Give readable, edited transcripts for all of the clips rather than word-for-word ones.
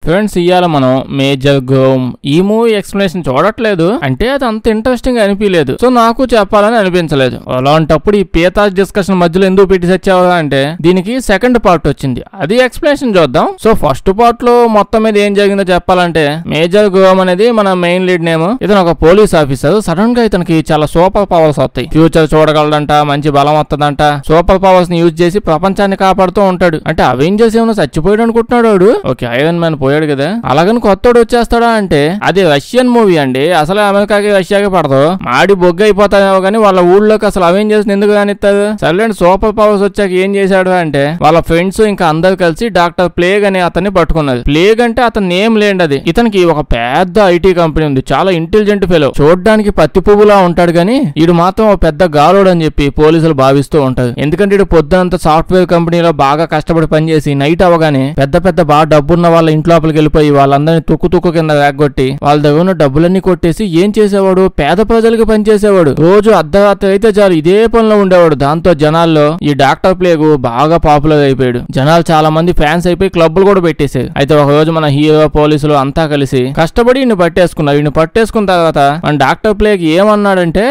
Friends ఇయ్యాల మనం major గోమ్ ఈ మూవీ ఎక్స్ప్లెనేషన్ చూడట్లేదు అంటే అది అంత ఇంట్రెస్టింగ్ అనిపించలేదు. సో నాకు చెప్పాలని అనిపించలేదు. అలాంటప్పుడు ఈ పీతాజ్ డిస్కషన్ మధ్యలో ఎందుకు పెట్టి తెచ్చావా అంటే దీనికి సెకండ్ పార్ట్ వచ్చింది, అది ఎక్స్ప్లెనేషన్ చూద్దాం. సో ఫస్ట్ పార్ట్ లో మొత్తం మీద ఏం జరిగిందో చెప్పాలంటే మేజర్ గోమ్ అనేది మన మెయిన్ లీడ్ నేమ్. ఇతను ఒక పోలీస్ ఆఫీసర్. సడన్ గా ఇతనికి చాలా సూపర్ పవర్స్ వస్తాయి. ఫ్యూచర్ చూడగలడంట, మంచి బలం వస్తుందంట. సూపర్ పవర్స్ ని యూజ్ చేసి ప్రపంచాన్ని కాపాడుతూ ఉంటాడు. అంటే అవెంజర్స్ ఏమైనా చచ్చిపోయాడు అనుకుంటున్నాడు వాడు. ఓకే ఐరన్ మ్యాన్ పోయాడు కదా, అలాగని కొత్తోడు వచ్చేస్తాడా అంటే అది రష్యన్ మూవీ అండి. అసలు అమెరికాకి రష్యాకి పడదు. మాడి బొగ్గ అయిపోతాయేమో కానీ వాళ్ళ ఊళ్ళోకి అసలు అవెంజర్స్ ఎందుకు కానిస్తారు. సర్లేండి సూపర్ పవర్స్ వచ్చాక ఏం చేశాడు అంటే వాళ్ళ ఫ్రెండ్స్ ఇంకా అందరు కలిసి డాక్టర్ ప్లేగ్ అనే అతన్ని పట్టుకున్నది. ప్లేగ్ అంటే అతని నేమ్ లేండి అది. ఇతనికి ఒక పెద్ద ఐటీ కంపెనీ ఉంది. చాలా ఇంటెలిజెంట్ ఫెలో. చూడడానికి పత్తి పువ్వులా ఉంటాడు కానీ వీడు మాత్రం ఒక పెద్ద గాలోడు అని చెప్పి పోలీసులు భావిస్తూ ఉంటారు. ఎందుకంటే వీడు పొద్దునంతా సాఫ్ట్వేర్ కంపెనీలో బాగా కష్టపడి పనిచేసి నైట్ అవగానే పెద్ద పెద్ద బాగా డబ్బున్న వాళ్ళ ఇంట్లోపలికి వెళ్ళిపోయి వాళ్ళందరినీ తుక్కు కింద వేగొట్టి వాళ్ళ దగ్గర ఉన్న డబ్బులన్నీ కొట్టేసి ఏం చేసేవాడు, పేద ప్రజలకి పనిచేసేవాడు. రోజు అర్ధరాత్రి అయితే చాలు ఇదే పనిలో ఉండేవాడు. దాంతో జనాల్లో ఈ డాక్టర్ ప్లేగ్ బాగా పాపులర్ అయిపోయాడు. జనాలు చాలా మంది ఫ్యాన్స్ అయిపోయి క్లబ్బులు కూడా పెట్టేశారు. అయితే ఒక రోజు మన హీరో పోలీసులు అంతా కలిసి కష్టపడి ఈయన పట్టేసుకున్నారు. ఈయన పట్టేసుకున్న తర్వాత మన డాక్టర్ ప్లేగ్ ఏమన్నాడంటే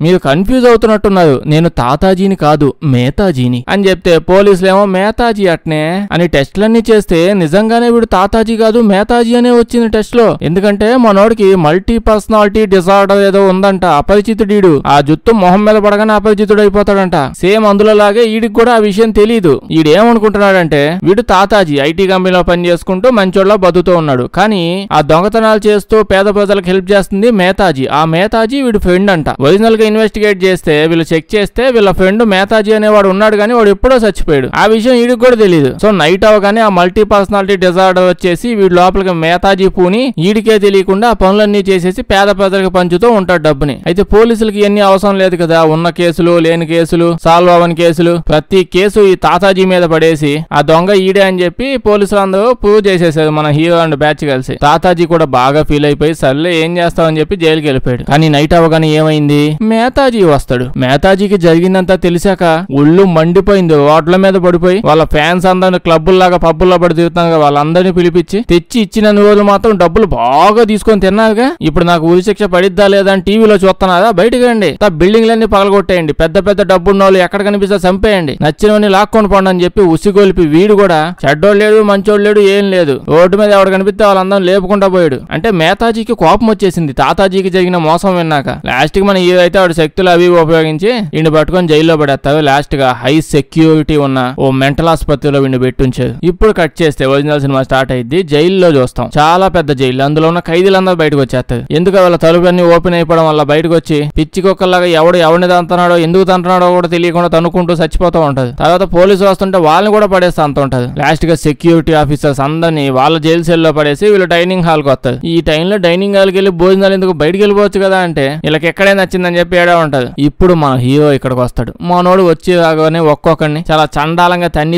మీరు కన్ఫ్యూజ్ అవుతున్నట్టున్నారు, నేను తాతాజీని కాదు మేతాజీని అని చెప్తే పోలీసులేమో మేతాజీ అట్నే అని టెస్ట్లన్నీ చేస్తే నిజంగానే వీడు తాతాజీ కాదు మేతాజీ అనే వచ్చింది టెస్ట్ లో. ఎందుకంటే మనోడికి మల్టీ పర్సనాలిటీ డిసార్డర్ ఏదో ఉందంట. అపరిచితుడు. ఆ జుత్తు మొహం మీద పడగానే అపరిచితుడు అయిపోతాడంట. సేమ్ అందులో లాగే వీడికి కూడా ఆ విషయం తెలియదు. వీడేమనుకుంటున్నాడంటే వీడు తాతాజీ ఐటీ కంపెనీలో పని చేసుకుంటూ మంచోళ్ళ బతుకుతూ ఉన్నాడు. కానీ ఆ దొంగతనాలు చేస్తూ పేద ప్రజలకు హెల్ప్ చేస్తుంది మేతాజీ. ఆ మేతాజీ వీడు ఫ్రెండ్ అంట. ఒరిజినల్ గా ఇన్వెస్టిగేట్ చేస్తే వీళ్ళు చెక్ చేస్తే వీళ్ళ ఫ్రెండ్ మేతాజీ అనేవాడు ఉన్నాడు కానీ వాడు ఎప్పుడో చచ్చిపోయాడు. ఆ విషయం వీడికి కూడా తెలియదు. సో నైట్ అవగానే ఆ మల్టీ పర్సనాలిటీ డిజార్డర్ వచ్చేసి వీడి లోపలికి మేతాజీ పూని వీడికే తెలియకుండా ఆ పనులన్నీ చేసేసి పేద ప్రజలకు పంచుతూ ఉంటాడు డబ్బుని. అయితే పోలీసులకి ఎన్ని అవసరం లేదు కదా, ఉన్న కేసులు లేని కేసులు సాల్వ్ అవ్వని కేసులు ప్రతి కేసు ఈ తాతాజీ మీద పడేసి ఆ దొంగ ఈడే అని చెప్పి పోలీసులు అందరూ ప్రూవ్ చేసేసారు మన హీరో అండ్ బ్యాచ్ కలిసి. తాతాజీ కూడా బాగా ఫీల్ అయిపోయి సర్లే ఏం చేస్తావని చెప్పి జైలుకి వెళ్ళిపోయాడు. కానీ నైట్ అవగానే ఏమైంది, మేతాజీ వస్తాడు. మేతాజీకి జరిగిందంతా తెలిసాక ఒళ్ళు మండిపోయింది. రోడ్ల మీద పడిపోయి వాళ్ళ ఫ్యాన్స్ అందరిని క్లబ్బుల్లాగా పబ్బుల్లో పడి తిరుగుతాను వాళ్ళందరినీ పిలిపించి తెచ్చి ఇచ్చిన రోజులు మాత్రం డబ్బులు బాగా తీసుకొని తిన్నారుగా, ఇప్పుడు నాకు ఉరి శిక్ష పడిద్దా లేదా అని టీవీలో చూస్తున్నారా, బయటకు రండి, బిల్డింగ్లన్నీ పగలగొట్టేయండి, పెద్ద పెద్ద డబ్బున్న వాళ్ళు ఎక్కడ కనిపిస్తే చంపేయండి, నచ్చినవన్నీ లాక్కొని పోండి అని చెప్పి ఉసిగొలిపి వీడు కూడా చెడ్డోడు లేడు మంచోడు లేడు ఏం లేదు, రోడ్డు మీద ఎవడు కనిపిస్తే వాళ్ళందరూ లేపుకుంటా పోయాడు. అంటే మేతాజీకి కోపం వచ్చేసింది తాతాజీకి జరిగిన మోసం విన్నాక. లాస్ట్ కి మన హీరో అయితే వాడు శక్తులు అవి ఉపయోగించి వీడిని పట్టుకొని జైల్లో పడేస్తారు. లాస్ట్ గా హై సెక్యూరిటీ ఉన్న ఓ మెంటల్ ఆసుపత్రిలో వీడిని పెట్టుంచారు. ఇప్పుడు కట్ చేస్తే ఒరిజినల్ సినిమా స్టార్ట్ అయింది. జైల్లో చూస్తాం, చాలా పెద్ద జైలు. అందులో ఉన్న ఖైదీలందరూ బయటకు వచ్చేస్తారు. ఎందుకు వాళ్ళ తలుపులన్నీ ఓపెన్ అయిపోవడం వల్ల బయటకు వచ్చి పిచ్చి కుక్కల్లాగా ఎవరిని తంటున్నాడో ఎందుకు తంటున్నాడో కూడా తెలియకుండా తనుకుంటూ చచ్చిపోతూ ఉంటది. తర్వాత పోలీసులు వస్తుంటే వాళ్ళని కూడా పడేస్తా అంత ఉంటది. లాస్ట్ గా సెక్యూరిటీ ఆఫీసర్స్ అందరినీ వాళ్ళ జైలు సెల్ లో పడేసి వీళ్ళు డైనింగ్ హాల్ కి వస్తారు. ఈ టైంలో డైనింగ్ హాల్ కి వెళ్ళి భోజనాలు ఎందుకు బయటకు వెళ్ళిపోవచ్చు కదా అంటే వీళ్ళకి ఎక్కడే నచ్చిందని చెప్పి ఏడా ఉంటది. ఇప్పుడు మన హీరో ఇక్కడికి వస్తాడు. మనోడు వచ్చి రాగానే ఒక్కొక్కడిని చాలా చండాలంగా తన్ని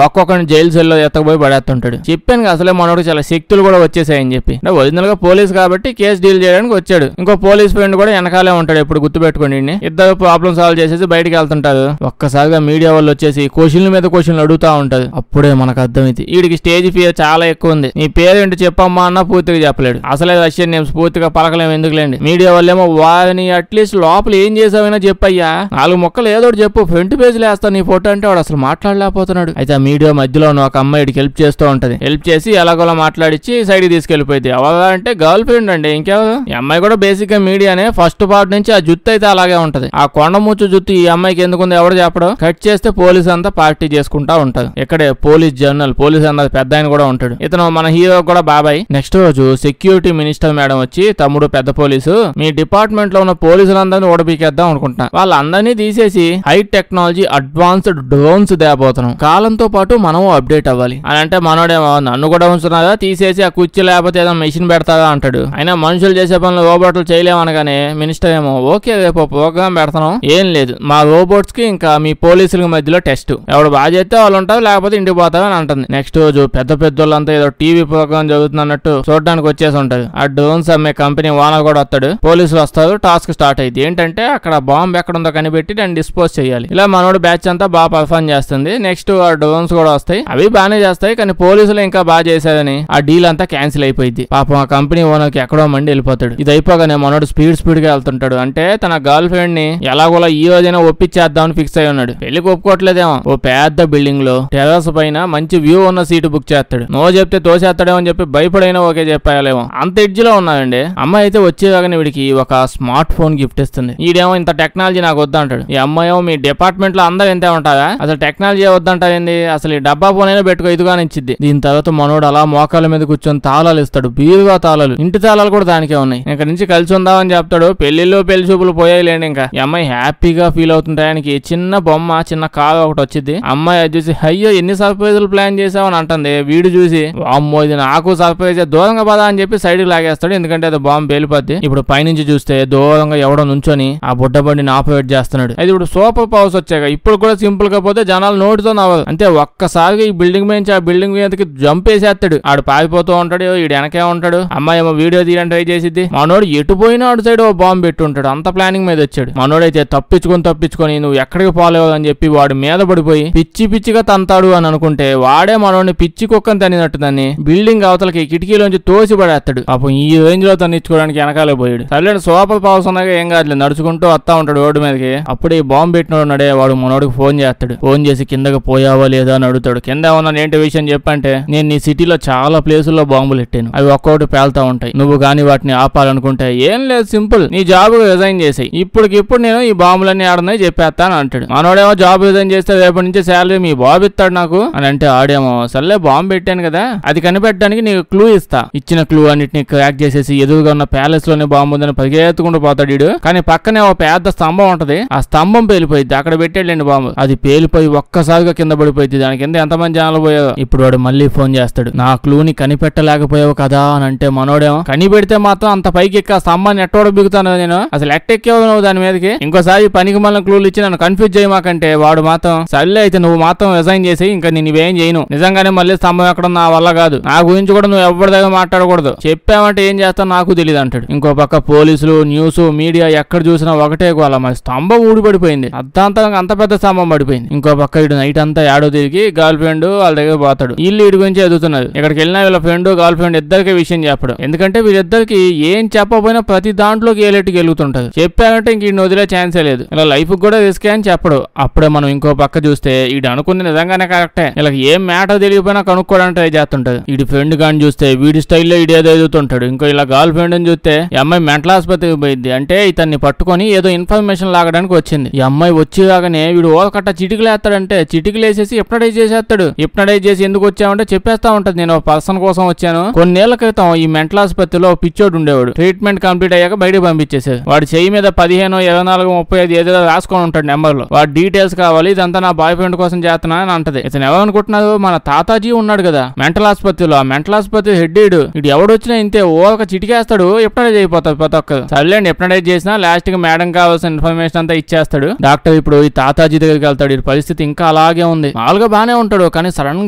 ఒక్కొక్కడిని జైలు సెల్లో ఎత్తకపోయి పడేస్తుంటాడు. చెప్పాను అసలే మనోడు చాలా శక్తులు కూడా వచ్చేసాయని చెప్పి. ఒరిజినల్ గా పోలీస్ కాబట్టి కేసు డీల్ చేయడానికి వచ్చాడు. ఇంకో పోలీస్ ఫ్రెండ్ కూడా వెనకాలే ఉంటాడు. ఎప్పుడు గుర్తుపెట్టుకోండి, ఇద్దరు ప్రాబ్లమ్ సాల్వ్ చేసేసి బయటకు వెళ్తుంటారు. ఒక్కసారిగా మీడియా వాళ్ళు వచ్చేసి క్వశ్చన్ల మీద క్వశ్చన్లు అడుగుతా ఉంటారు. అప్పుడే మనకు అర్థమైంది వీడికి స్టేజ్ ఫియర్ చాలా ఎక్కువ ఉంది. నీ పేరేంటి చెప్పమ్మా అన్న పూర్తిగా చెప్పలేడు. అసలే రష్యన్ నేమ్స్ పూర్తిగా పలకలేము ఎందుకులేండి. మీడియా వాళ్ళేమో వారిని అట్లీస్ట్ లోపల ఏం చేసావైనా చెప్పయ్యా, 4 మొక్కలు ఏదో చెప్పు, ఫ్రంట్ పేజ్ లేస్తా నీ ఫోటో అంటే వాడు అసలు మాట్లాడలేకపోతున్నాడు. అయితే ఆ మీడియా మధ్యలో ఒక అమ్మాయికి హెల్ప్ చేస్తూ ఉంటది. హెల్ప్ చేసి ఎలాగోలా మాట్లాడిచ్చి సైడ్ తీసుకెళ్లిపోయింది. ఎవరా అంటే గర్ల్ ఫ్రెండ్ అండి, ఇంకెవరు. ఈ అమ్మాయి కూడా బేసిక్ గా మీడియానే. ఫస్ట్ పార్ట్ నుంచి ఆ జుత్తు అయితే అలాగే ఉంటది. ఆ కొండముచ్చు జుత్తు ఈ అమ్మాయికి ఎందుకుంది ఎవడు చెప్పడం. కట్ చేస్తే పోలీస్ అంతా పార్టీ చేసుకుంటా ఉంటారు. ఇక్కడే పోలీస్ జర్నల్ పోలీస్ అన్నది పెద్ద ఆయన కూడా ఉంటాడు. ఇతను మన హీరో కూడా బాబాయ్. నెక్స్ట్ రోజు సెక్యూరిటీ మినిస్టర్ మేడం వచ్చి తమ్ముడు పెద్ద పోలీసు మీ డిపార్ట్మెంట్ లో ఉన్న పోలీసులందరినీ ఓడపీకేద్దాం అనుకుంటున్నా. వాళ్ళందరినీ తీసేసి హై టెక్నాలజీ అడ్వాన్స్డ్ డ్రోన్స్ దేపోతున్నాం. కాలంతో పాటు మనం అప్డేట్ అవ్వాలి అని అంటే మనోడేమో నన్ను కూడా ఉంచున్నారా తీసేసి ఆ కుర్చీ లేకపోతే ఏదైనా మెషిన్ పెడతారా అంటాడు. అయినా మనుషులు చేసే పనులు రోబోట్లు చేయలేమనగానే మినిస్టర్ ఏమో ఓకే రేపు ప్రోగ్రామ్ పెడతాం. ఏం లేదు మా రోబోట్స్ కి ఇంకా మీ పోలీసుల మధ్యలో టెస్ట్, ఎవడు బాగా చేస్తే వాళ్ళు ఉంటారు లేకపోతే ఇంటికి పోతారు అని అంటుంది. నెక్స్ట్ రోజు పెద్ద పెద్దోళ్ళంతా ఏదో టీవీ ప్రోగ్రామ్ జరుగుతున్నట్టు చూడడానికి వచ్చేసి ఉంటది. ఆ డ్రోన్స్ అమ్మే కంపెనీ ఓనర్ కూడా వస్తాడు. పోలీసులు వస్తారు. టాస్క్ స్టార్ట్ అయింది. ఏంటంటే అక్కడ బాంబు ఎక్కడ ఉందో కనిపెట్టి దాన్ని డిస్పోజ్ చేయాలి. ఇలా మనోడు బ్యాచ్ అంతా బాగా పర్ఫార్మ్ చేస్తుంది. నెక్స్ట్ ఆ డ్రోన్స్ కూడా వస్తాయి, అవి బాగానే చేస్తాయి. కానీ పోలీసులు ఇంకా బాగా చేశారని ఆ డీల్ అంతా క్యాన్సిల్ అయిపోయింది. పాపం ఆ కంపెనీ ఓనర్ కి ఎక్కడో మండి వెళ్ళిపోతాడు. ఇది అయిపోగానే మనోడు స్పీడ్ గా వెళ్తుంటాడు. అంటే తన గర్ల్ ఫ్రెండ్ ని ఎలాగోలా ఈ రోజైనా ఒప్పించేద్దామని ఫిక్స్ అయి ఉన్నాడు. పెళ్లికి ఒప్పుకోవట్లేదేమో. ఓ పెద్ద బిల్డింగ్ లో టెర్రస్ పైన మంచి వ్యూ ఉన్న సీటు బుక్ చేస్తాడు. నో చెప్తే తోసేస్తాడేమో అని చెప్పి భయపడైనా ఓకే చెప్పాలేమో, అంత ఎడ్జ్ లో ఉన్నాడండి. అమ్మాయి అయితే వచ్చేదాగానే వీడికి ఒక స్మార్ట్ ఫోన్ గిఫ్ట్ ఇస్తుంది. ఈడేమో ఇంత టెక్నాలజీ నాకు వద్దంటాడు. ఈ అమ్మాయి ఏమో మీ డిపార్ట్మెంట్ లో అందరూ ఎంతే ఉంటారా, అసలు టెక్నాలజీ వద్దంటాయింది, అసలు ఈ డబ్బా ఫోన్ అయినా పెట్టుకో ఇదిగానే ఇచ్చిద్ది. దీని తర్వాత మనోడు అలా మోకాల మీద కూర్చొని తాళాలు ఇస్తాడు. బీరుగా తాళాలు, ఇంటి తాళాలు కూడా దానికే ఉన్నాయి. ఇక్కడ నుంచి కలిసి ఉందామని చెప్తాడు. పెళ్లిలో పెళ్లి చూపులు పోయాయిలేండి. ఇంకా ఈ అమ్మాయి హ్యాపీగా ఫీల్ అవుతుంటానికి చిన్న బొమ్మ, చిన్న కారు ఒకటి వచ్చింది. అమ్మాయి అది చూసి అయ్యో ఎన్ని సర్ప్రైజులు ప్లాన్ చేసావని అంటుంది. వీడు చూసి అమ్మో ఇది నాకు సర్ప్రైజ్, దూరంగా పదా అని చెప్పి సైడ్ కి లాగేస్తాడు. ఎందుకంటే అది బాంబు పేలిపోద్ది. ఇప్పుడు పైనుంచి చూస్తే దూరంగా ఎవడో నుంచొని ఆ బుడ్డ బండిని ఆపరేట్ చేస్తున్నాడు. అది ఇప్పుడు సూపర్ పవర్స్ వచ్చాక ఇప్పుడు కూడా సింపుల్ గా పోతే జనాలు నోటితో నవ్వదు. అంటే ఒక్కసారిగా ఈ బిల్డింగ్ మీద ఆ బిల్డింగ్ మీదకి జంప్ వేసేస్తాడు. ఆడు పారిపోతూ ఉంటాడు, ఈడు వెనకే ఉంటాడు. అమ్మాయి ఏమో వీడియో తీయడానికి ట్రై చేసిద్ది. మనోడు ఎటు పోయినా అటు సైడ్ ఓ బాంబు పెట్టి ఉంటాడు. అంత ప్లానింగ్ మీద వచ్చాడు. మనోడైతే తప్పించుకొని నువ్వు ఎక్కడికి పోలేవు అని చెప్పి వాడు మీద పడిపోయి పిచ్చిగా తంతాడు అని అనుకుంటే వాడే మనోడిని పిచ్చి కుక్కని తనినట్టు దాన్ని బిల్డింగ్ అవతలకి కిటికీలోంచి తోసి పడేస్తాడు. అప్పుడు ఈ రేంజ్ లో తన్నిచ్చుకోవడానికి వెనకాలే పోయాడు. సర్లేడు సూపర్ పవర్స్ ఉన్నాగా ఏం కాదు, నడుచుకుంటూ వస్తా ఉంటాడు రోడ్డు మీదకి. అప్పుడే ఈ బాంబు పెట్టినోడు ఉన్నాడే వాడు మనోడికి ఫోన్ చేస్తాడు. ఫోన్ చేసి కిందకి పోయావా లేదా అని అడుగుతాడు. కింద ఏమన్నా ఏంటి విషయం చెప్పంటే, నేను నీ సిటీలో చాలా ప్లేసుల్లో బాంబులు పెట్టాను, అవి ఒక్కొక్కటి పేలుతా ఉంటాయి. నువ్వు గానీ వాటిని ఆపాలనుకుంటే ఏం లేదు, సింపుల్, నీ జాబ్ రిజైన్ చేసాయి. ఇప్పటికిప్పుడు నేను ఈ బాంబులన్నీ ఆడున్నాయి చెప్పేస్తాను అంటాడు. మనోడేమో జాబ్ రిజైన్ చేస్తే రేపటి నుంచి శాలరీ మీ బాబు ఇస్తాడు నాకు అని అంటే, ఆడేమో సర్లే బాంబు పెట్టాను కదా అది కనిపెట్టడానికి నీకు క్లూ ఇస్తా. ఇచ్చిన క్లూ అన్నిటిని క్రాక్ చేసేసి ఎదురుగా ఉన్న ప్యాలెస్ లోనే బాంబు ఉందని పరిగెత్తుకుంటూ పోతాడు వీడు. కానీ పక్కనే ఒక పెద్ద స్తంభం ఉంటది. ఆ స్తంభం పేలిపోయింది. అక్కడ పెట్టాడండి బాంబు. అది పేలిపోయి ఒక్కసారిగా కింద పడిపోయింది. దాని కింద ఎంతమంది జనాలు పోయారో. ఇప్పుడు వాడు మళ్ళీ ఫోన్ చేస్తాడు. నా క్లూని కనిపెట్టలేకపోయావు కదా అని అంటే, మనోడేమో కనిపెడితే మాత్రం అంత పైకి ఎక్క స్తంభాన్ని ఎట్టోడ బిగుతాను నేను, అసలు ఎక్కేవు నువ్వు దాని మీదకి, ఇంకోసారి పనికి మళ్ళీ క్లూలు ఇచ్చి నన్ను కన్ఫ్యూజ్ చేయమాకంటే వాడు మాత్రం సర్లే అయితే నువ్వు మాత్రం రిజైన్ చేసి ఇంకా నేను ఇవేం చేయను, నిజంగానే మళ్ళీ స్తంభం ఎక్కడం నా వల్ల కాదు, నా గురించి కూడా నువ్వు ఎవరి దగ్గర మాట్లాడకూడదు, చెప్పావంటే ఏం చేస్తావు నాకు తెలియదు అంటాడు. ఇంకో పక్క పోలీసులు, న్యూస్, మీడియా ఎక్కడ చూసినా ఒకటే గోల, మరి స్తంభం ఊడిపడిపోయింది, అర్ధాంతరంగా అంత పెద్ద స్తంభం పడిపోయింది. ఇంకో పక్క ఇటు నైట్ అంతా ఏడో తిరిగి గర్ల్ ఫ్రెండ్ వాళ్ళ దగ్గర పోతాడు. వీళ్ళు ఇటు గురించి ఎదుగుతున్నారు. ఇక్కడికి వెళ్ళినా వీళ్ళ ఫ్రెండ్ గర్ల్ ఫ్రెండ్ ఇద్దరికి విషయం చెప్పడం. ఎందుకంటే వీళ్ళిద్దరికి ఏం చెప్పకపోయినా ప్రతి దాంట్లోకి ఏలెట్టుకు వెళ్తుంటారు. చెప్పారంటే ఇంక ఈ వదిలే ఛాన్సే లేదు. ఇలా లైఫ్ కూడా రిస్కే అని చెప్పడు. అప్పుడే మనం ఇంకో పక్క చూస్తే ఈడు అనుకుంది నిజంగానే కరెక్టే, ఇలా ఏం మ్యాటర్ తెలియకపోయినా కనుక్కోవడానికి ట్రై చేస్తుంటది. వీడి ఫ్రెండ్ గాని చూస్తే వీడి స్టైల్లో ఇడేదో ఎదుగుతుంటాడు. ఇంకో ఇలా గర్ల్ ఫ్రెండ్ అని చూస్తే ఈ అమ్మాయి మెంటల్ ఆసుపత్రికి పోయింది. అంటే ఇతన్ని పట్టుకొని ఏదో ఇన్ఫర్మేషన్ లాగడానికి వచ్చింది. ఈ అమ్మాయి వచ్చేదాగానే వీడు ఓకట్ట చిటికలేస్తాడంటే చిటికలేసేసి హిప్నటైజ్ చేసేస్తాడు. హిప్నటైజ్ చేసి ఎందుకు వచ్చామంటే చెప్పేస్తా ఉంటది, నేను పర్సన్ కోసం వచ్చాను. కొన్నేళ్ల క్రితం ఈ మెంటల్ ఆసుపత్రిలో పిచ్చోడు ఉండేవాడు. ట్రీట్మెంట్ కంప్లీట్ అయ్యాక బయటకు పంపించేసాడు. వాడి చెయ్యి మీద 15, 24, 35 ఏదో రాసుకొని ఉంటాడు నెంబర్లో. వాడి డీటెయిల్స్ కావాలి, ఇదంతా నా బాయ్ ఫ్రెండ్ కోసం చేస్తున్నా అని అంటది. ఇతను ఎవరనుకుంటున్నారు, మన తాతాజీ ఉన్నాడు కదా మెంటల్ ఆసుపత్రిలో, ఆ మెంటల్ ఆసుపత్రి హెడ్ ఇడు ఎవడొచ్చినా ఇంతే ఓక చిటికేస్తాడు, ఎప్నటైజ్ అయిపోతాడు ప్రతి ఒక్కరు. సర్లేండి ఎప్నటైజ్ చేసినా లాస్ట్ కి మేడం కావాల్సిన ఇన్ఫర్మేషన్ అంతా ఇచ్చేస్తాడు. డాక్టర్ ఇప్పుడు ఈ తాతాజీ దగ్గరికి వెళ్తాడు. ఈ పరిస్థితి ఇంకా అలాగే ఉంది. మామూలుగా బానే ఉంటాడు, కానీ సడన్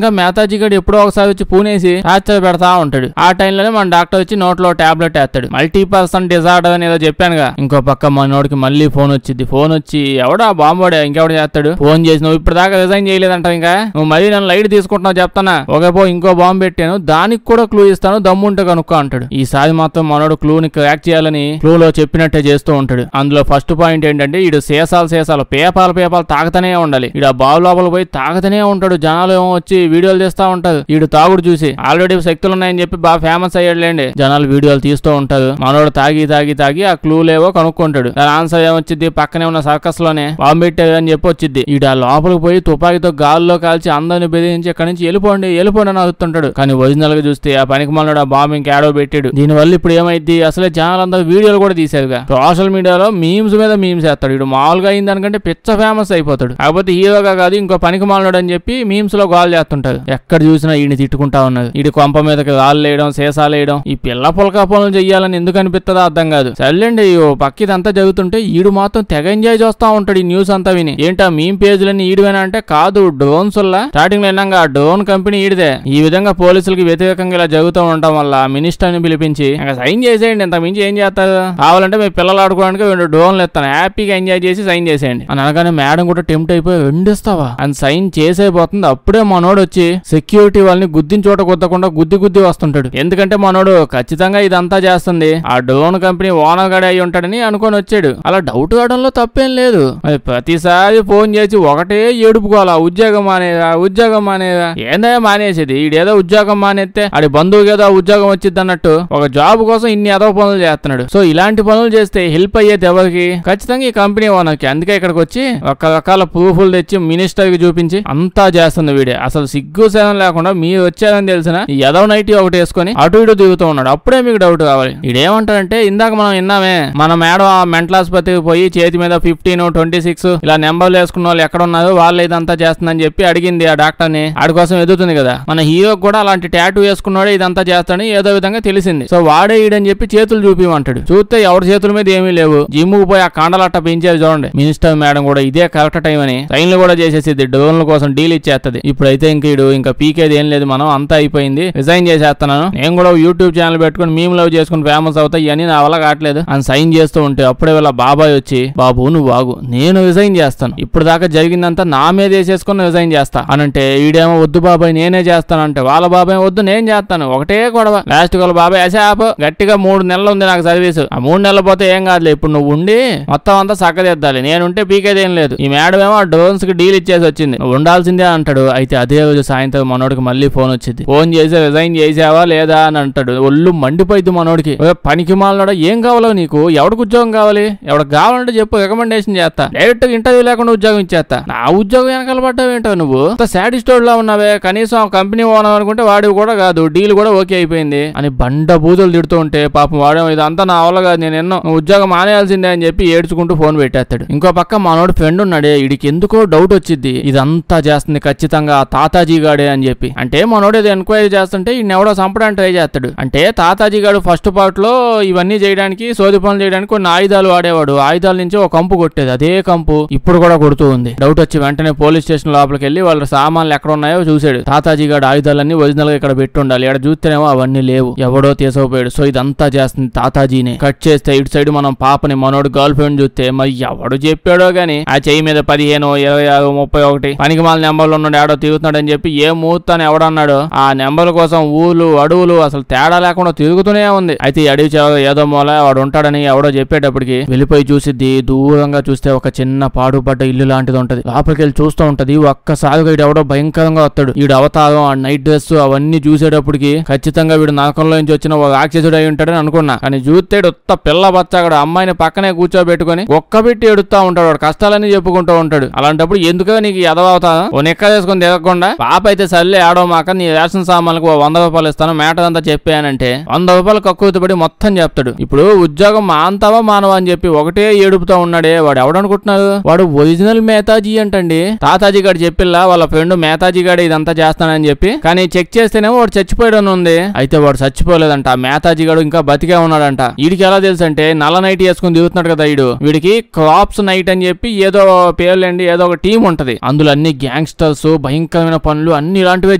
గా మేతాజీ గడు ఎప్పుడో ఒకసారి వచ్చి పూనేసి టార్చర్ పెడతా ఉంటాడు. ఆ టైంలోనే మన డాక్టర్ వచ్చి నోట్లో టాబ్లెట్ వేస్తాడు. మల్టీపర్సన్ డిజార్డర్ అని ఏదో చెప్పానుగా. ఇంకో పక్క మనోడికి మళ్ళీ ఫోన్ వచ్చింది. ఫోన్ వచ్చి ఎవడా బాంబోడే ఇంకెవడ చేస్తాడు, ఫోన్ చేసి నువ్వు ఇప్పుడు దాకా రిజైన్ చేయలేదంట, ఇంకా నువ్వు మళ్ళీ నన్ను లైట్ తీసుకుంటున్నావు చెప్తానా, ఒకేపో ఇంకో బాంబు పెట్టాను, దానికి కూడా క్లూ ఇస్తాను, దమ్ముంటే కనుక్కో అంటాడు. ఈసారి మాత్రం మనోడు క్లూని క్రాక్ చేయాలని క్లూలో చెప్పినట్టే చేస్తూ ఉంటాడు. అందులో ఫస్ట్ పాయింట్ ఏంటంటే ఈడు సేసాలు పేపాలు తాగుతూనే ఉండాలి. ఈడు ఆ బావు లోపల పోయి తాగుతూనే ఉంటాడు. జనాలు ఏమో వచ్చి వీడియోలు తీస్తా ఉంటారు. ఈడు తాగుడు చూసి ఆల్రెడీ శక్తులు ఉన్నాయని చెప్పి బాగా ఫేమస్ అయ్యాడులేండి. జనాలు వీడియోలు తీస్తూ ఉంటారు. మనోడు తాగి ఆ క్లూలేవో కనుక్కుంటాడు. దాని ఆన్సర్ ఏమొచ్చింది, పక్కనే ఉన్న సర్కస్ లోనే బాంబు పెట్టారు అని చెప్పి వచ్చింది. ఈడు ఆ లోపలికి పోయి తుపాకీతో గాల్లో కాల్చి అందరిని బెదిరించి అక్కడి నుంచి వెళ్ళిపోండి అని అడుగుతుంటాడు. కానీ ఒరిజినల్ గా చూస్తే ఆ పనికి మనోడు ఆ బాంబు ఇంకేడో పెట్టాడు. దీనివల్ల ఇప్పుడు ఏమైంది, అసలే జనాలందరూ వీడియోలు కూడా తీసారుగా. సోషల్ మీడియాలో మీమ్స్ మీద మీమ్స్ వేస్తాడు. ఇడు మామూలుగా అయింది దానికంటే పిచ్చ ఫేమస్ అయిపోతాడు. కాకపోతే హీరోగా కాదు ఇంకో పనికి మాలనాడు అని చెప్పి మీమ్స్ లో గోల్ చేస్తుంటారు. ఎక్కడ చూసినా ఈయన తిట్టుకుంటా ఉన్నారు. ఈడు కొంప మీదకి రాళ్ళు వేయడం, సేసాలు వేయడం, ఈ పిల్ల పులకా పనులు చెయ్యాలని ఎందుకు అనిపిస్తుందో అర్థం కాదు. సర్లేండి పక్కిదంతా జరుగుతుంటే ఈడు మాత్రం తెగ ఎంజాయ్ చేస్తా ఉంటాడు ఈ న్యూస్ అంతా విని. ఏంటా మీమ్ పేజీలన్నీ ఈడువేనా అంటే కాదు, డ్రోన్స్ వల్ల స్టార్టింగ్ లో విన్నాగా డ్రోన్ కంపెనీ ఈడిదే. ఈ విధంగా పోలీసులకి వ్యతిరేకంగా ఇలా జరుగుతూ ఉండటం వల్ల మినిస్టర్ ని పిలిపించి సైన్ చేసేయండి, ఇంత మించి ఏం చేస్తారు, కావాలంటే మీ పిల్లలు ఆడుకోవడానికి కనుక 2 డోన్లు ఇస్తాను, హ్యాపీగా ఎంజాయ్ చేసి సైన్ చేసేయండి అని అనగానే మేడం కూడా టెంప్ట్ అయిపోయి 2 ఇస్తావా అని సైన్ చేసేపోతుంది. అప్పుడే మనోడు వచ్చి సెక్యూరిటీ వాళ్ళని గుద్దిన చోట గుద్దకుండా గుద్ది వస్తుంటాడు. ఎందుకంటే మనోడు ఖచ్చితంగా ఇదంతా చేస్తుంది ఆ డ్రోన్ కంపెనీ ఓనర్ గడే అయి ఉంటాడని అనుకొని వచ్చాడు. అలా డౌట్ కావడంలో తప్పేం లేదు. ప్రతిసారి ఫోన్ చేసి ఒకటే ఏడుపుకోవాలా, ఉద్యోగం మానేదా ఏందయ్యా మానేసేది, ఈడేదో ఉద్యోగం మానేస్తే ఆడి బంధువుకి ఏదో ఉద్యోగం వచ్చింది అన్నట్టు ఒక జాబ్ కోసం ఇన్ని ఏదో పనులు చేస్తున్నాడు. సో ఇలాంటి పనులు చేస్తే హెల్ప్ అయ్యేది ఎవరికి, ఖచ్చితంగా ఈ కంపెనీ ఓనర్కి. అందుకే ఇక్కడికి వచ్చి రకరకాల ప్రూఫ్లు తెచ్చి మినిస్టర్ కి చూపించి అంతా చేస్తుంది వీడే. అసలు సిగ్గు సేవం లేకుండా మీరు వచ్చారని తెలిసిన ఈ ఎదవ నైటీ ఒకటి వేసుకొని అటు ఇటు దిగుతూ ఉన్నాడు. అప్పుడే మీకు డౌట్ కావాలి. ఇదేమంటాడంటే ఇందాక మనం విన్నామే మన మేడం ఆ మెంటల్ ఆసుపత్రికి పోయి చేతి మీద 15, 26 ఇలా నెంబర్లు వేసుకున్న వాళ్ళు ఎక్కడ ఉన్నారు వాళ్ళు ఇదంతా చేస్తుందని చెప్పి అడిగింది ఆ డాక్టర్ ని. ఆడి కోసం ఎదుగుతుంది కదా. మన హీరోకి కూడా అలాంటి టాటూ వేసుకున్నాడే ఇదంతా చేస్తాడని ఏదో విధంగా తెలిసింది. సో వాడే ఈడని చెప్పి చేతులు చూపిమంటాడు. చూస్తే ఎవరి చేతుల మీద ఏమీ లేవు. జిమ్ముకు పోయి ఆ కాండలట్ట పెంచారు చూడండి. మినిస్టర్ మేడం కూడా ఇదే కరెక్ట్ టైం అని సైన్లు కూడా చేసేసిద్ది, డ్రోన్ల కోసం డీల్ ఇచ్చేస్తుంది. ఇప్పుడైతే ఇంక ఇంకా పీకేది ఏం లేదు, మనం అంతా అయిపోయింది, రిజైన్ చేసేస్తున్నాను, నేను కూడా యూట్యూబ్ ఛానల్ పెట్టుకుని మేము లవ్ చేసుకుని ఫేమస్ అవుతాయి అని నా వల్ల కావట్లేదు అని సైన్ చేస్తూ ఉంటే అప్పుడే వాళ్ళ బాబాయ్ వచ్చి బాబు నువ్వు బాగు, నేను రిజైన్ చేస్తాను, ఇప్పుడు దాకా జరిగిందంతా నా మీద వేసేసుకుని రిజైన్ చేస్తా అనంటే ఈడేమో వద్దు బాబాయ్ నేనే చేస్తానంటే వాళ్ళ బాబాయ్ వద్దు నేను చేస్తాను, ఒకటే గొడవ. లాస్ట్ వాళ్ళ బాబాయ్ ఆపు గట్టిగా 3 నెలలు ఉంది నాకు సర్వీస్, ఆ 3 నెలలు పోతే ఏం కాదులే, ఇప్పుడు నువ్వు ఉండి మొత్తం అంతా సక్కదిద్దాలి, నేనుంటే పీకేదేం లేదు. ఈ మేడం ఏమో ఆ డ్రోన్స్ కి డీల్ ఇచ్చేసి వచ్చింది, నువ్వు ఉండాల్సిందే అంటాడు. అయితే అదే రోజు సాయంత్రం మనోడికి మళ్ళీ ఫోన్ వచ్చింది. ఫోన్ చేసి రిజైన్ చేసావా లేదా అని అంటాడు. ఒళ్ళు మండిపోయింది మనోడికి. పనికి మాలనాడా ఏం కావాలో నీకు, ఎవడికి ఉద్యోగం కావాలి, ఎవరికి కావాలంటే చెప్పు రికమెండేషన్ చేస్తా, డైరెక్ట్ ఇంటర్వ్యూ లేకుండా ఉద్యోగం ఇచ్చేస్తా, నా ఉద్యోగం వెనకాల పడ్డావు ఏంటో నువ్వు, సాటిస్ఫైడ్ లా ఉన్నావే, కనీసం ఆ కంపెనీ ఓనర్ అనుకుంటే వాడివి కూడా కాదు, డీల్ కూడా ఓకే అయిపోయింది అని బండ బూతులు తిడుతూ ఉంటే పాపం వాడేమో ఇదంతా నా వల్ల కాదు, నేను ఎన్నో ఉద్యోగం మానేయాల్సిందే అని చెప్పి ఏడ్చుకుంటూ ఫోన్ పెట్టేస్తాడు. ఇంకో పక్క మనోడు ఫ్రెండ్ ఉన్నాడే, వీడికి ఎందుకో డౌట్ వచ్చింది ఇదంతా చేస్తుంది ఖచ్చితంగా తాతాజీ గాడే అని చెప్పి. అంటే మనోడు ఏదో ఎంక్వైరీ చేస్తుంటే ఈయన ఎవడో చంపడానికి ట్రై చేస్తాడు. అంటే తాతాజీ గాడు ఫస్ట్ పార్ట్ లో ఇవన్నీ చేయడానికి సోది పనులు చేయడానికి కొన్ని ఆయుధాలు వాడేవాడు, ఆయుధాల నుంచి ఒక కంపు కొట్టేది, అదే కంపు ఇప్పుడు కూడా కొడుతూ ఉంది. డౌట్ వచ్చి వెంటనే పోలీస్ స్టేషన్ లోపలికి వెళ్ళి వాళ్ళ సామాన్లు ఎక్కడ ఉన్నాయో చూసాడు. తాతాజీ గాడు ఆయుధాలన్నీ ఒరిజినల్ గా ఇక్కడ పెట్టి ఉండాలి, ఇక్కడ చూస్తేనేమో అవన్నీ లేవు, ఎవడో తీసుకుపోయాడు. సో ఇదంతా చేస్తుంది తాతాజీనే. కట్ చేస్తే ఇటు సైడ్ మనం పాపని మనోడు గర్ల్ ఫ్రెండ్ చూస్తే మరి ఎవడు చెప్పాడో గానీ ఆ చెయ్యి మీద 15, 26, 31 పనికి మాల నెంబర్లు ఉన్నాడు, ఆడో తిరుగుతున్నాడు అని చెప్పి ఏ ముహూర్తాన్ని ఎవడన్నాడు ఆ నెంబర్ల కోసం ఊళ్ళు అడవులు అసలు తేడా లేకుండా తిరుగుతూనే ఉంది. అయితే ఈ అడవి ఏదో మూల వాడు ఉంటాడని ఎవడో చెప్పేటప్పటికి వెళ్ళిపోయి చూసిద్ది. దూరంగా చూస్తే ఒక చిన్న పాడుపడ్డ ఇల్లు లాంటిది ఉంటది. లోపలికి వెళ్ళి చూస్తూ ఉంటది. ఒక్కసారిగా వీడు ఎవడో భయంకరంగా వస్తాడు. వీడు అవతారం ఆ నైట్ డ్రెస్ అవన్నీ చూసేటప్పటికి ఖచ్చితంగా వీడు నరకంలో నుంచి వచ్చిన ఒక రాక్షసుడు అయి ఉంటాడని అనుకున్నా. కానీ చూస్తే ఉత్త పిల్ల బచ్చాగడు అమ్మాయిని పక్కనే కూర్చోబెట్టుకుని ఒక్కబెట్టి ఎడుతా ఉంటాడు, వాడు కష్టాలన్నీ చెప్పుకుంటూ ఉంటాడు. అలాంటప్పుడు ఎందుకో నీకు ఎదవవుతాను ఓ నిక్క చేసుకుని తిరగకుండా పాప అయితే సర్లే ఆడో మాక నీ రేషన్ సామాన్లకు 100 రూపాయలు ఇస్తాను మ్యాటర్ అంతా చెప్పానంటే 100 రూపాయలు కక్కువతపడి మొత్తం చెప్తాడు. ఇప్పుడు ఉద్యోగం మాంతావా మానవా అని చెప్పి ఒకటే ఏడుపుతా ఉన్నాడే, వాడు ఎవడనుకుంటున్నారు, వాడు ఒరిజినల్ మేతాజీ అంటండి. తాతాజీ గారు చెప్పిల్లా వాళ్ళ ఫ్రెండ్ మేతాజీ గారు ఇదంతా చేస్తానని చెప్పి, కానీ చెక్ చేస్తేనేమో వాడు చచ్చిపోయాడని ఉంది. అయితే వాడు చచ్చిపోలేదంట, మేతాజీ గారు ఇంకా బతికే ఉన్నాడంట. వీడికి ఎలా తెలుసు అంటే నల్ల నైట్ వేసుకుని దిగుతున్నాడు కదా వీడికి క్రాప్స్ నైట్ అని చెప్పి ఏదో పేర్లేండి ఏదో ఒక టీం ఉంటది, అందులో అన్ని గ్యాంగ్స్టర్స్ భయంకరమైన పనులు అన్ని ఇలాంటివే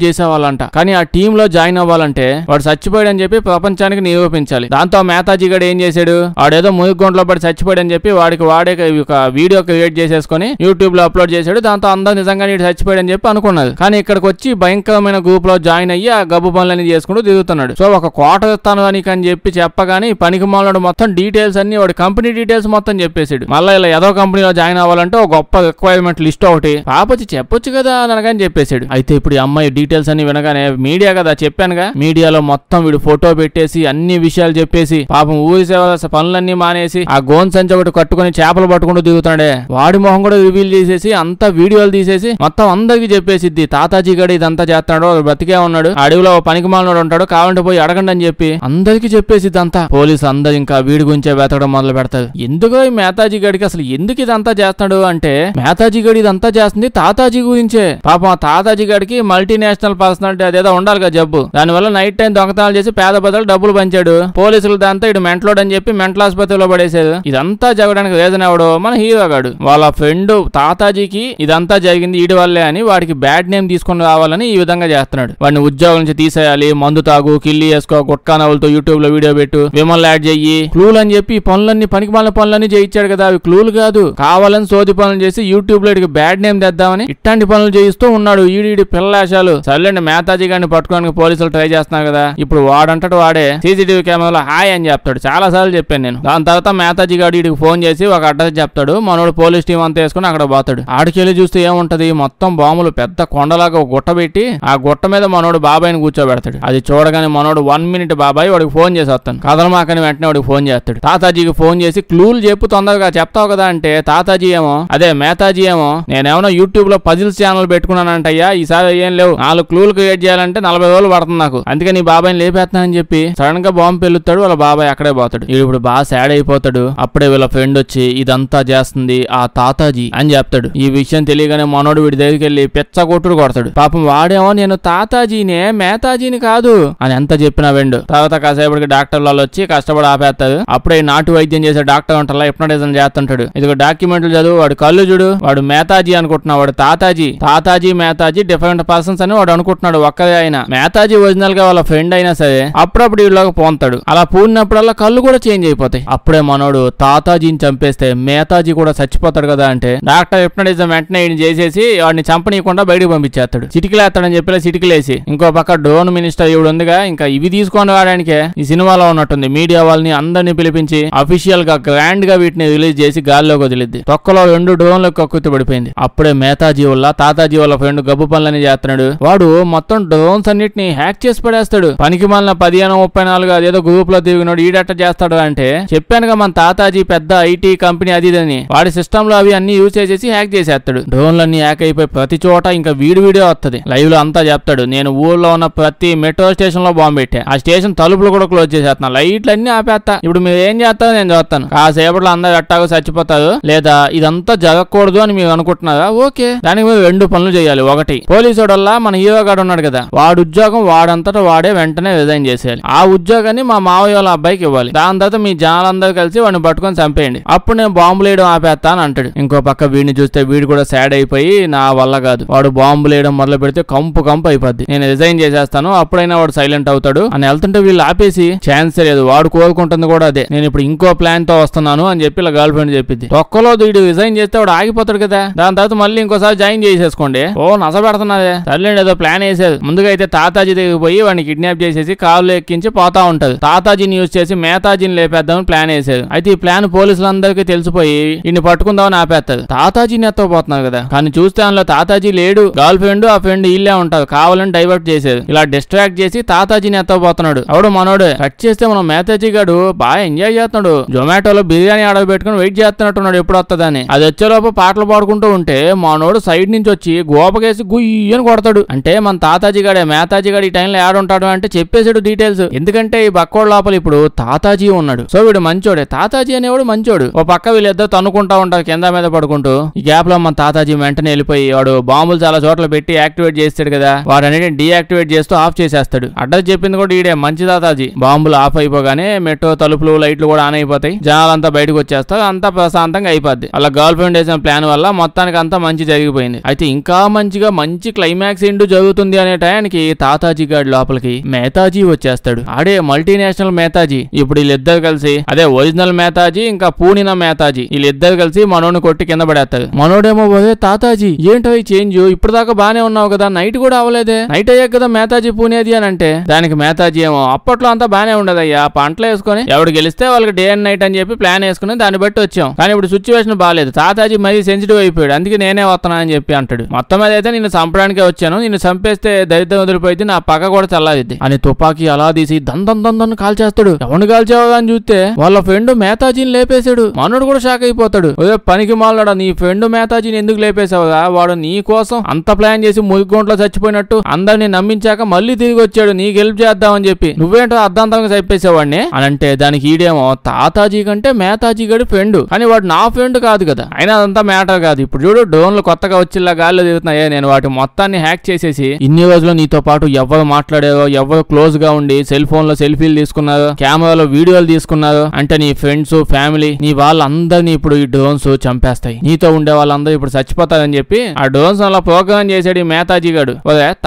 చేసేవాళ్ళంట. కానీ ఆ టీమ్ లో జాయిన్ అవ్వాలంటే వాడు చచ్చిపోయాడని చెప్పి ప్రపంచానికి నిరూపించాలి. దాంతో మేతాజీ గడు ఏం చేశాడు, వాడేదో మునిగొండలో పడి చచ్చిపోయాడని చెప్పి వాడే ఒక వీడియో క్రియేట్ చేసేసుకుని యూట్యూబ్ లో అప్లోడ్ చేశాడు. దాంతో అందరూ నిజంగా నీడు చచ్చిపోయాడని చెప్పి అనుకున్నారు. కానీ ఇక్కడికి వచ్చి భయంకరమైన గ్రూప్ లో జాయిన్ అయ్యి ఆ గబ్బు పనులన్నీ చేసుకుంటూ తిరుగుతున్నాడు. సో ఒక క్వార్టర్ ఇస్తాను అని చెప్పి చెప్పగానే పనికి మాలడు మొత్తం డీటెయిల్స్ అన్ని వాడి కంపెనీ డీటెయిల్స్ మొత్తం చెప్పేసాడు. మళ్ళీ ఇలా ఏదో కంపెనీలో జాయిన్ అవ్వాలంటే ఒక గొప్ప రిక్వైర్మెంట్ లిస్ట్ ఒకటి పాపొచ్చి చెప్పొచ్చు కదా అనగానే చెప్పేశాడు. అయితే ఇప్పుడు ఈ అమ్మాయి డీటెయిల్స్ అన్ని వినగానే మీడియా కదా చెప్పానుగా, మీడియాలో మొత్తం వీడు ఫోటో పెట్టేసి అన్ని విషయాలు చెప్పేసి పాపం ఊరి సేవ పనులన్నీ మానేసి ఆ గోన్ సంచి ఒకటి కట్టుకుని చేపలు పట్టుకుంటూ దిగుతాడే వాడి మొహం కూడా రివీల్ చేసేసి అంతా వీడియోలు తీసేసి మొత్తం అందరికి చెప్పేసిద్ది. తాతాజీ గడి ఇదంతా చేస్తాడు, బతికే ఉన్నాడు, అడవిలో పనికి మాలనాడు ఉంటాడు, కావాలంటే పోయి అడగండి అని చెప్పి అందరికి చెప్పేసిద్ది అంతా. పోలీసు అందరు ఇంకా వీడి గురించే వెతకడం మొదలు పెడతారు. ఎందుకో ఈ మేతాజీ గడికి అసలు ఎందుకు ఇదంతా చేస్తాడు అంటే మేతాజీ గడి ఇదంతా చేస్తుంది తాతాజీ గురించే. పాపం ఆ తాతాజీ గడికి మల్టీనేషనల్ పర్సనాలిటీ అదేదో ఉండాలి కదా జబ్బు, దానివల్ల నైట్ టైం దొంగతనాలు చేసి పేద బదులు డబ్బులు పంచాడు. పోలీసులు దాంతో ఇటు మెంటలోడ్ అని చెప్పి మెంటల్ ఆసుపత్రిలో పడేసాడు. ఇదంతా జరగడానికి రీజన్ ఎవడు, మన హీరో గాడు. వాళ్ళ ఫ్రెండ్ తాతాజీకి ఇదంతా జరిగింది వీడి వల్లే అని వాడికి బ్యాడ్ నేమ్ తీసుకుని రావాలని ఈ విధంగా చేస్తున్నాడు. వాడిని ఉద్యోగం నుంచి తీసేయాలి, మందు తాగు, కిల్లి వేసుకో, గుట్కా నవ్వులతో యూట్యూబ్ లో వీడియో పెట్టు, విమల్ యాడ్ చెయ్యి, క్లూలు అని చెప్పి ఈ పనులన్నీ ఇలాంటి పనికిమాలిన పనులన్నీ చేయించాడు కదా, అవి క్లూలు కాదు, కావాలని సోది పనులు చేసి యూట్యూబ్ లో బ్యాడ్ నేమ్ తెద్దామని ఇట్లాంటి పనులు చేయిస్తూ ఉన్నాడు. ఈడి పిల్లలాశాలు. సర్లేండి, మేతాజీ గారిని పట్టుకోవడానికి పోలీసులు ట్రై చేస్తున్నారు కదా, ఇప్పుడు వాడంతటి వాడే సీసీటీవీ కెమెరాలో హాయ్ అని చెప్తాడు. చాలా సార్లు చెప్పాను నేను. దాని తర్వాత మేతాజీ గారు వీడికి ఫోన్ చేసి ఒక అడ్రస్ చెప్తాడు. మనోడు పోలీస్ టీం అంతా వేసుకుని అక్కడ పోతాడు. ఆడికెళ్ళి చూస్తే ఏముంటది, మొత్తం బాంబులు పెద్ద కొండలాగా ఒక గుట్ట పెట్టి ఆ గుట్ట మీద మనోడు బాబాయిని కూర్చోబెడతాడు. అది చూడగానే మనోడు 1 minute బాబాయ్ వాడికి ఫోన్ చేసి వస్తాను కదలమాకని వెంటనే వాడికి ఫోన్ చేస్తాడు. తాతాజీకి ఫోన్ చేసి క్లూలు చెప్పు తొందరగా చెప్తావు కదా అంటే తాతాజీ ఏమో అదే మేతాజీ ఏమో నేనేమన్నా యూట్యూబ్ లో పజిల్స్ ఛానల్ పెట్టుకున్నానంటయ్యా, ఈసారి ఏం లేవు, 4 క్లూలు క్రియేట్ చేయాలంటే 40 రోజులు పడుతుంది నాకు, అందుకే నీ బాబాయిని లేపేస్తానని చెప్పి సడన్ గా బాంబు పెళ్ళుతాడు. వాళ్ళ బాబాయ్ అక్కడే పోతాడు. ఇప్పుడు బాగా సాడ్ అయిపోతాడు. అప్పుడే వీళ్ళ ఫ్రెండ్ వచ్చి ఇదంతా చేస్తుంది ఆ తాతాజీ అని చెప్తాడు. ఈ విషయం తెలియగానే మనోడు వీడి దగ్గరికి వెళ్ళి పెచ్చ కొట్టుడు కొడతాడు. పాపం వాడేమో నేను తాతాజీనే మేతాజీని కాదు అని ఎంత చెప్పినా వెండు. తర్వాత కాసేపటికి డాక్టర్ వాళ్ళు వచ్చి కష్టపడి ఆపేస్తారు. అప్పుడే నాటు వైద్యం చేసే డాక్టర్ ఉంటారా హిప్నోటిజం చేస్తుంటాడు. ఇదిగో డాక్యుమెంట్లు చదువు, వాడు కళ్ళు చూడు, వాడు మేతాజీ అనుకుంటున్నాడు, వాడు తాతాజీ మేతాజీ డిఫరెంట్ పర్సన్స్ అని వాడు అనుకుంటున్నాడు. ఒక్కదే అయినా మేతాజీ ఒరిజినల్ గా వాళ్ళ ఫ్రెండ్ అయినా సరే అప్పుడప్పుడు వీళ్ళకి పోతాడు. అలా పూడినప్పుడల్లా కళ్ళు కూడా చేంజ్ అయిపోతాయి. అప్పుడే మనోడు తాతాజీని చంపేస్తే మేతాజీ కూడా చచ్చిపోతాడు కదా అంటే డాక్టర్ హిప్నోటిజం వెంటనే ఈయన చేసేసి వాడిని చంపనీయకుండా బయటకు పంపించేస్తాడు. చిటికలేస్తాడని చెప్పి చిటికలేసి ఇంకో పక్క డ్రోన్ మినిస్టర్ ఇవిడు ఉందిగా, ఇంకా ఇవి తీసుకొని రావడానికే ఈ సినిమాలో ఉన్నట్టుంది. మీడియా వాళ్ళని అందరినీ పిలిపించి అఫీషియల్ గా గ్రాండ్ గా వీటిని రిలీజ్ చేసి గాల్లోకి వదిలిద్ది. తొక్కలో 2 డ్రోన్లకు కక్కుర్తి పడిపోయింది. అప్పుడే మేతాజీ వల్ల తాతాజీ వాళ్ళ ఫ్రెండ్ గబ్బు పనులని చేస్తున్నాడు. వాడు మొత్తం డ్రోన్స్ అన్నిటిని హ్యాక్ చేసి పడేస్తాడు. పనికి మాలిన 15-34 అదేదో గ్రూప్ లో తిరిగినాడు. ఈడట్ట చేస్తాడు అంటే చెప్పానుగా మన తాతాజీ పెద్ద ఐటీ కంపెనీ అదిదని, వాడి సిస్టమ్ లో అవి అన్ని యూజ్ చేసేసి హ్యాక్ చేసేస్తాడు. డ్రోన్లన్నీ హ్యాక్ అయిపోయి ప్రతి చోట ఇంకా వీడియో వస్తుంది. లైవ్ లో అంతా చెప్తాడు, నేను ఊర్లో ఉన్న ప్రతి మెట్రో స్టేషన్ లో బాంబు పెట్టా, ఆ స్టేషన్ తలుపులు కూడా క్లోజ్ చేసేస్తున్నా, లైట్లు అన్ని ఆపేస్తా, ఇప్పుడు మీరు ఏం చేస్తారో నేను చూస్తాను, కాసేపట్లో అందరు అట్టాగో చచ్చిపోతారు, లేదా ఇదంతా జరగకూడదు అని మీరు అనుకుంటున్నారా, ఓకే, దానికి మీరు 2 పనులు చేయాలి. ఒకటి, పోలీసు వల్ల మన హీరో గాడు ఉన్నాడు కదా, వాడు ఉద్యోగం వాడంతటా వాడే వెంటనే రిజైన్ చేసేయాలి. ఆ ఉద్యోగాన్ని మా మావయ్య వాళ్ళ అబ్బాయికి ఇవ్వాలి. దాని తర్వాత మీ జనాలందరూ కలిసి వాడిని పట్టుకొని చంపేయండి, అప్పుడు నేను బాంబులు వేయడం ఆపేస్తా అని అంటాడు. ఇంకో పక్క వీడిని చూస్తే వీడు కూడా సాడ్ అయిపోయి నా వల్ల కాదు, వాడు బాంబులు వేయడం మొదలు పెడితే కంపు అయిపోద్ది, నేను రిజైన్ చేసేస్తాను, అప్పుడైనా వాడు సైలెంట్ అవుతాడు అని వెళ్తుంటే వీళ్ళు ఆపేసి ఛాన్స్ లేదు, వాడు కోరుకుంటుంది కూడా అదే, నేను ఇప్పుడు ఇంకో ప్లాన్ తో వస్తున్నాను అని చెప్పి ఇలా గర్ల్ ఫ్రెండ్ చెప్పింది. ఒక్కలో వీడు రిజైన్ చేస్తే వాడు ఆగిపోతాడు కదా, దాని తర్వాత మళ్ళీ ఇంకోసారి జాయిన్ చేసేసుకోండి. ఓ నస పెడుతున్నదే, సర్లేండి ఏదో ప్లాన్ వేసేది. ముందుగా అయితే తాతాజీ దగ్గరికి పోయి వాడిని కిడ్నాప్ చేసేసి కాళ్ళు ఎక్కించి పోతా ఉంటది. తాతాజీని యూజ్ చేసి మేతాజీని లేపేద్దామని ప్లాన్ వేసేది. అయితే ఈ ప్లాన్ పోలీసులందరికీ తెలిసిపోయి ఇన్ని పట్టుకుందామని ఆపేస్తారు. తాతాజీని ఎత్తపోతున్నారు కదా, కానీ చూస్తే అందులో తాతాజీ లేడు, గర్ల్ ఫ్రెండ్ ఆ ఫ్రెండ్ ఇల్లే ఉంటారు, కావాలని డైవర్ట్ చేసేది. ఇలా డిస్ట్రాక్ట్ చేసి తాతాజీని ఎత్తపోతున్నాడు. అవడు మనోడు. కట్ చేస్తే మనం మేతాజీ గాడు బాగా ఎంజాయ్ చేస్తున్నాడు, జొమాటోలో బిర్యానీ ఆర్డర్ పెట్టుకుని వెయిట్ చేస్తున్నట్టున్నాడు ఎప్పుడు వస్తుందని. అది వచ్చేలోపు పాటలు పాడుకుంటూ ఉంటే మనోడు సైడ్ నుంచి వచ్చి గోపకేసి గుయ్యని కొడతాడు. అంటే మన తాతాజీ గాడే మేతాజీ గాడు ఈ టైంలో ఆడుంటాడు అంటే చెప్పేసాడు డీటెయిల్స్. ఎందుకంటే ఈ బక్కోడు లోపల ఇప్పుడు తాతాజీ ఉన్నాడు. సో వీడు మంచోడే, తాతాజీ అనేవాడు మంచోడు. ఓ పక్క వీళ్ళిద్దరు తన్నుకుంటా ఉంటారు కింద మీద పడుకుంటూ. ఈ గ్యాప్ లో మన తాతాజీ వెంటనే వెళ్ళిపోయి వాడు బాంబులు చాలా చోట్ల పెట్టి యాక్టివేట్ చేస్తాడు కదా, వాడన్నిటిని డీయాక్టివేట్ చేస్తూ ఆఫ్ చేసేస్తాడు. అడ్రస్ చెప్పింది కూడా ఈడే మంచి తాతాజీ. బాంబులు ఆఫ్ అయిపోగానే మెట్రో తలుపులు లైట్లు కూడా ఆన్ అయిపోతాయి, జనాలంతా బయటకు వచ్చేస్తారు, అంతా ప్రశాంతంగా అయిపోద్ది. అలా గర్ల్ ఫ్రెండ్ వేసిన ప్లాన్ వల్ల మొత్తానికి అంతా మంచి జరిగిపోయింది. అయితే ఇంకా మంచి క్లైమాక్స్ ఎండ్ జరుగుతుంది అనే టయానికి తాతాజీ గాడి లోపలికి మేతాజీ వచ్చేస్తాడు. ఆడే మల్టీనేషనల్ మేతాజీ. ఇప్పుడు వీళ్ళిద్దరు కలిసి అదే ఒరిజినల్ మేతాజీ ఇంకా పూనిన మేతాజీ వీళ్ళిద్దరు కలిసి మనోడిని కొట్టి కింద పడేస్తారు. మనోడేమో పోతే తాతాజీ ఏంటో ఈ చేంజ్, ఇప్పుడు దాకా బానే ఉన్నావు కదా, నైట్ కూడా అవ్వలేదే, నైట్ అయ్యాక కదా మేతాజీ పూనేది అని అంటే దానికి మేతాజీ ఏమో అప్పట్లో అంతా బానే ఉండదయ్యా, పంటలు వేసుకొని ఎవడు గెలిస్తే వాళ్ళకి డే అండ్ నైట్ అని చెప్పి ప్లాన్ వేసుకుని దాన్ని బట్టి వచ్చాం, కానీ ఇప్పుడు సిచ్యువేషన్ బాగాలేదు, తాతాజీ మరీ సెన్సిటివ్ అయిపోయాడు, అందుకే నేనే వస్తున్నా అని చెప్పి అంటాడు. మొత్తం మీద అయితే నిన్ను చంపడానికే వచ్చాను, నిన్ను చంపేస్తే దరిద్రం వదిలిపోయింది, నా పక్క కూడా చల్లారిద్ది అని తుపాకీ అలా తీసి దందన్ కాల్చేస్తాడు. ఎవరిని కాల్చావా అని చూస్తే వాళ్ళ ఫ్రెండ్ మేతాజీని లేపేశాడు. మనోడు కూడా షాక్ అయిపోతాడు. అదే పనికి మాలడా, నీ ఫ్రెండ్ మేతాజీని ఎందుకు లేపేశావుగా, వాడు నీ కోసం అంత ప్లాన్ చేసి మురిగొంట్లో చచ్చిపోయినట్టు అందరిని నమ్మించాక మళ్ళీ తిరిగి వచ్చాడు నీకు హెల్ప్ చేద్దామని చెప్పి, నువ్వేంటో అర్ధాంతంగా చెప్పేసేవాడిని అని అంటే దానికి ఈడేమో తాతాజీ కంటే మేతాజీ గడి ఫ్రెండ్, కానీ వాడు నా ఫ్రెండ్ కాదు కదా, అయినా అదంతా మ్యాటర్ కాదు. ఇప్పుడు చూడు డ్రోన్లు కొత్తగా వచ్చిలా గాల్లో తిరుగుతున్నాయే, నేను వాటి మొత్తాన్ని హ్యాక్ చేసేసి ఇన్ని రోజులు నీతో పాటు ఎవరు మాట్లాడారో ఎవరు క్లోజ్ గా ఉండి సెల్ ఫోన్ లో సెల్ఫీలు తీసుకున్నారు, కెమెరాలో వీడియోలు తీసుకున్నారు అంటే నీ ఫ్రెండ్స్ ఫ్యామిలీ నీ వాళ్ళందరినీ ఇప్పుడు ఈ డ్రోన్స్ చంపేస్తాయి, నీతో ఉండే వాళ్ళందరూ ఇప్పుడు చచ్చిపోతారని చెప్పి ఆ డ్రోన్స్ అలా ప్రోగ్రామ్ చేసాడు ఈ మేతాజీ గాడు.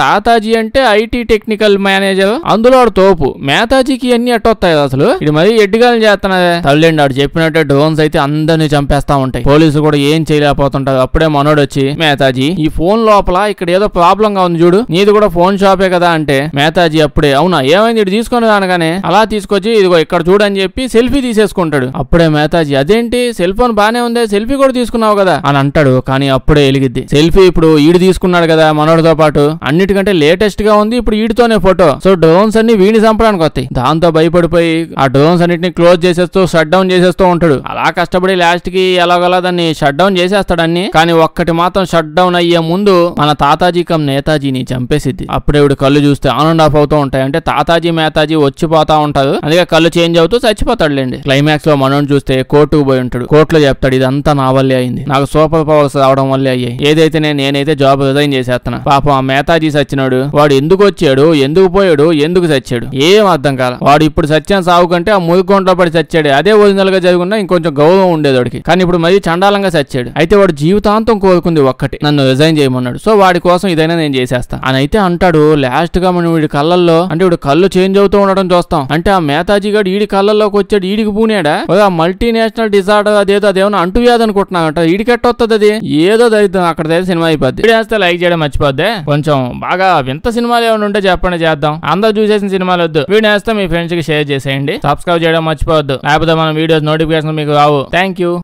తాతాజీ అంటే ఐటీ టెక్నికల్ మేనేజర్, అందులో తోపు, మేతాజీకి అన్ని ఎట్టొస్తాయి అసలు, ఇది మరీ ఎడ్డిగాలు చేస్తున్నదే. తల్లిండి ఆడు చెప్పినట్టే డ్రోన్స్ అయితే అందరినీ చంపేస్తా ఉంటాయి. పోలీసులు కూడా ఏం చేయలేకపోతుంటారు. అప్పుడే మనోడు వచ్చి, మేతాజీ ఈ ఫోన్ లోపల ఇక్కడ ఏదో ప్రాబ్లం గా ఉంది చూడు, నీది కూడా ఫోన్ షాపే కదా అంటే, మేతాజీ అప్పుడే అవునా ఏమైంది ఇటు తీసుకొని రానగానే అలా తీసుకొచ్చి ఇదిగో ఇక్కడ చూడని చెప్పి సెల్ఫీ తీసేసుకుంటాడు. అప్పుడే మేతాజీ అదేంటి సెల్ ఫోన్ బానే ఉంది, సెల్ఫీ కూడా తీసుకున్నావు కదా అని అంటాడు. కానీ అప్పుడే ఎలిగిద్ది. సెల్ఫీ ఇప్పుడు ఈడు తీసుకున్నాడు కదా మనోడితో పాటు, అన్నిటికంటే లేటెస్ట్ గా ఉంది ఇప్పుడు ఈడితోనే ఫోటో. సో డ్రోన్స్ అన్ని వీడిని చంపడానికి వస్తాయి. దాంతో భయపడిపోయి ఆ డ్రోన్స్ అన్నిటిని క్లోజ్ చేసేస్తూ షట్ డౌన్ చేసేస్తూ ఉంటాడు. అలా కష్టపడి లాస్ట్ కి ఎలాగోలా దాన్ని షట్ డౌన్ చేసేస్తాడు అన్ని. కానీ ఒక్కటి మాత్రం షట్ డౌన్ అయ్యే ముందు మన తాతాజీ కమ్ నేతాజీని చంపేసిద్ది. అప్పుడే ఇవి కళ్ళు చూస్తే ఆన్ అండ్ ఆఫ్ అవుతూ ఉంటాయి. అంటే తాతాజీ మేతాజీ వచ్చిపోతా ఉంటారు, అందుకే కళ్ళు చేంజ్ అవుతూ చచ్చిపోతాడులేండి. క్లైమాక్స్ లో మనం చూస్తే కోర్టుకు పోయి ఉంటాడు. కోర్టులో చెప్తాడు ఇదంతా నా వల్లే అయింది, నాకు సూపర్ పవర్స్ రావడం వల్లే అయ్యాయి, ఏదైతే నేనైతే జాబ్ రిజైన్ చేసేస్తున్నా. పాపం ఆ మేతాజీ సచ్చినాడు, వాడు ఎందుకు వచ్చాడు, ఎందుకు పోయాడు, ఎందుకు చచ్చాడు ఏం అర్థం కాల. వాడు ఇప్పుడు సత్యం సాగు కంటే ఆ మురుగుంట్లో పడి చచ్చాడు. అదే ఒరిజినల్ గా జరుగున్నా ఇంకొంచెం గౌరవం ఉండేది వాడికి. కానీ ఇప్పుడు మరీ చండాలంగా చచ్చాడు. అయితే వాడు జీవితాంతం కోరుకుంది ఒక్కటి, నన్ను రిజైన్ చేయమన్నాడు. సో వాడి కోసం ఇదైనా నేను చేసేస్తా అని అయితే అంటాడు. లాస్ట్ గా మనం వీడి కళ్ళల్లో అంటే వీడు కళ్ళు చేంజ్ అవుతూ ఉండడం చూస్తాం. అంటే ఆ మేతాజీ గారు ఈడి కళ్ళల్లోకి వచ్చాడు, ఈడికి పూనాడా మల్టీనేషనల్ డిజార్డర్ అదేమన్నా అంటువ్యాధి అనుకుంటున్నానంట. ఈడికెట్టొస్తుంది అది ఏదో దరిద్రం. అక్కడ దగ్గర సినిమా అయిపోద్ది. వేస్తే లైక్ చేయడం మర్చిపోద్దే. కొంచెం బాగా వింత సినిమాలు ఏమైనా ఉంటే చెప్పండి, చేద్దాం. అందరూ చూసేసిన సినిమాలు వద్దు. వీడియో వేస్తే మీ ఫ్రెండ్స్ కి షేర్ చేసేయండి. సబ్స్క్రైబ్ చేయడం మర్చిపోవద్దు, లేకపోతే మన వీడియోస్ నోటిఫికేషన్ మీకు రావు. Thank you.